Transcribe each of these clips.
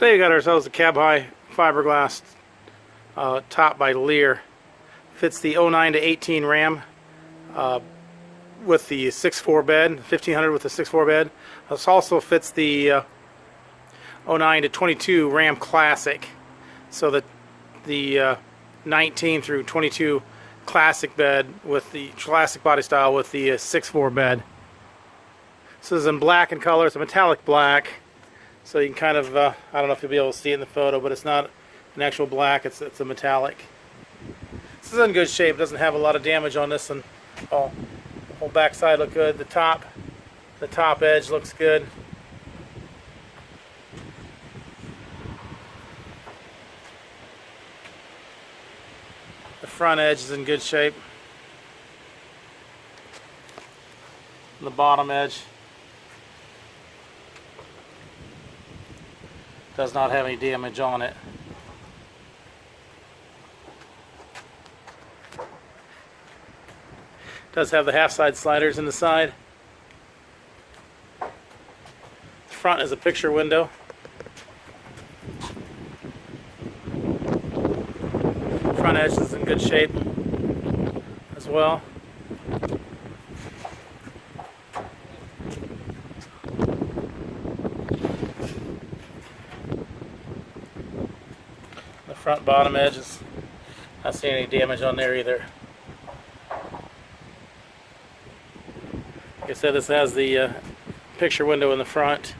Today we got ourselves a cab high fiberglass top by Lear. Fits the 09 to 18 Ram with the 6.4 bed, 1500 with the 6.4 bed. This also fits the 09 to 22 Ram Classic. So the 19 through 22 Classic bed with the Classic body style with the 6.4 bed. This is in black in color. It's a metallic black. So you can kind of, I don't know if you'll be able to see it in the photo, but it's not an actual black, it's a metallic. This is in good shape. It doesn't have a lot of damage on this one. Oh, the whole back side look good. The top edge looks good. The front edge is in good shape. The bottom edge does not have any damage on it. Does have the half side sliders in the side. The front is a picture window. Front edge is in good shape as well. The front bottom edge is not seeing any damage on there either. Like I said, this has the picture window in the front.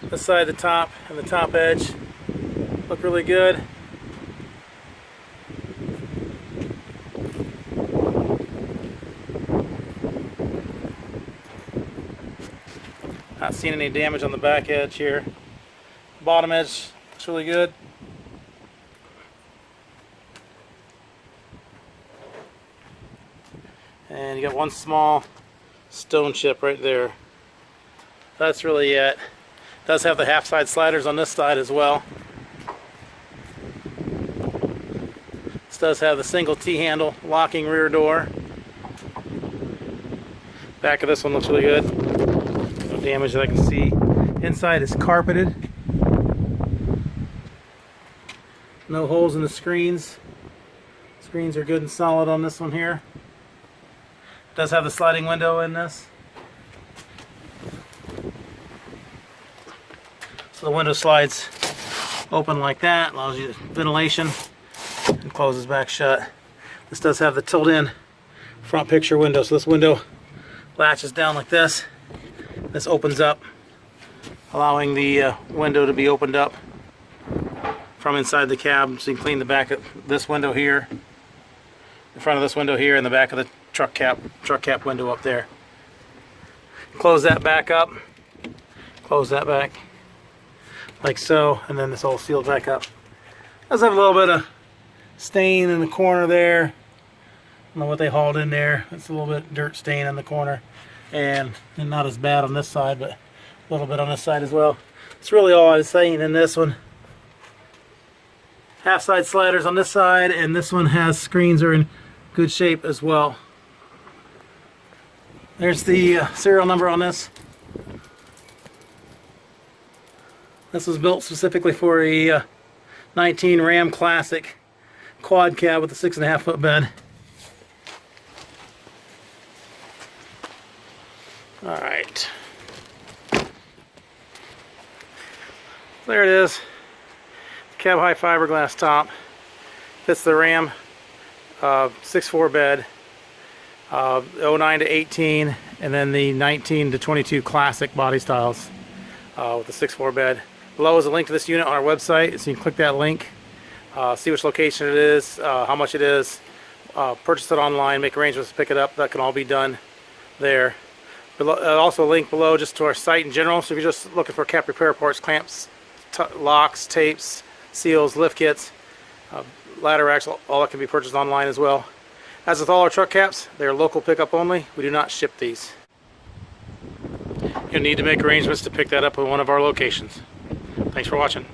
This side, the top and the top edge look really good. Not seeing any damage on the back edge here. Bottom edge looks really good. And you got one small stone chip right there. That's really it. Does have the half side sliders on this side as well. This does have the single T-handle locking rear door. Back of this one looks really good. No damage that I can see. Inside is carpeted. No holes in the screens. Screens are good and solid on this one here. Does have the sliding window in this. So the window slides open like that, allows you ventilation, and closes back shut. This does have the tilt-in front picture window, so this window latches down like this. This opens up, allowing the window to be opened up from inside the cab, so you can clean the back of this window here, the front of this window here, and the back of the truck cap window up there. Close that back up, close that back like so, and then this all sealed back up. Does have a little bit of stain in the corner there. I don't know what they hauled in there. It's a little bit dirt stain in the corner, and not as bad on this side, but a little bit on this side as well. It's really all I was saying in this one. Half side sliders on this side, and this one has screens are in good shape as well. There's the serial number on this. This was built specifically for a 19 Ram Classic quad cab with a 6.5 foot bed. Alright. There it is. Cab high fiberglass top. Fits the Ram 6.4 bed. 09 to 18, and then the 19 to 22 Classic body styles with the 6.4 bed. Below is a link to this unit on our website, so you can click that link, see which location it is, how much it is, purchase it online, make arrangements to pick it up. That can all be done there. Also a link below just to our site in general, so if you're just looking for cap repair parts, clamps, locks, tapes, seals, lift kits, ladder racks, all that can be purchased online as well. As with all our truck caps, they are local pickup only. We do not ship these. You'll need to make arrangements to pick that up at one of our locations. Thanks for watching.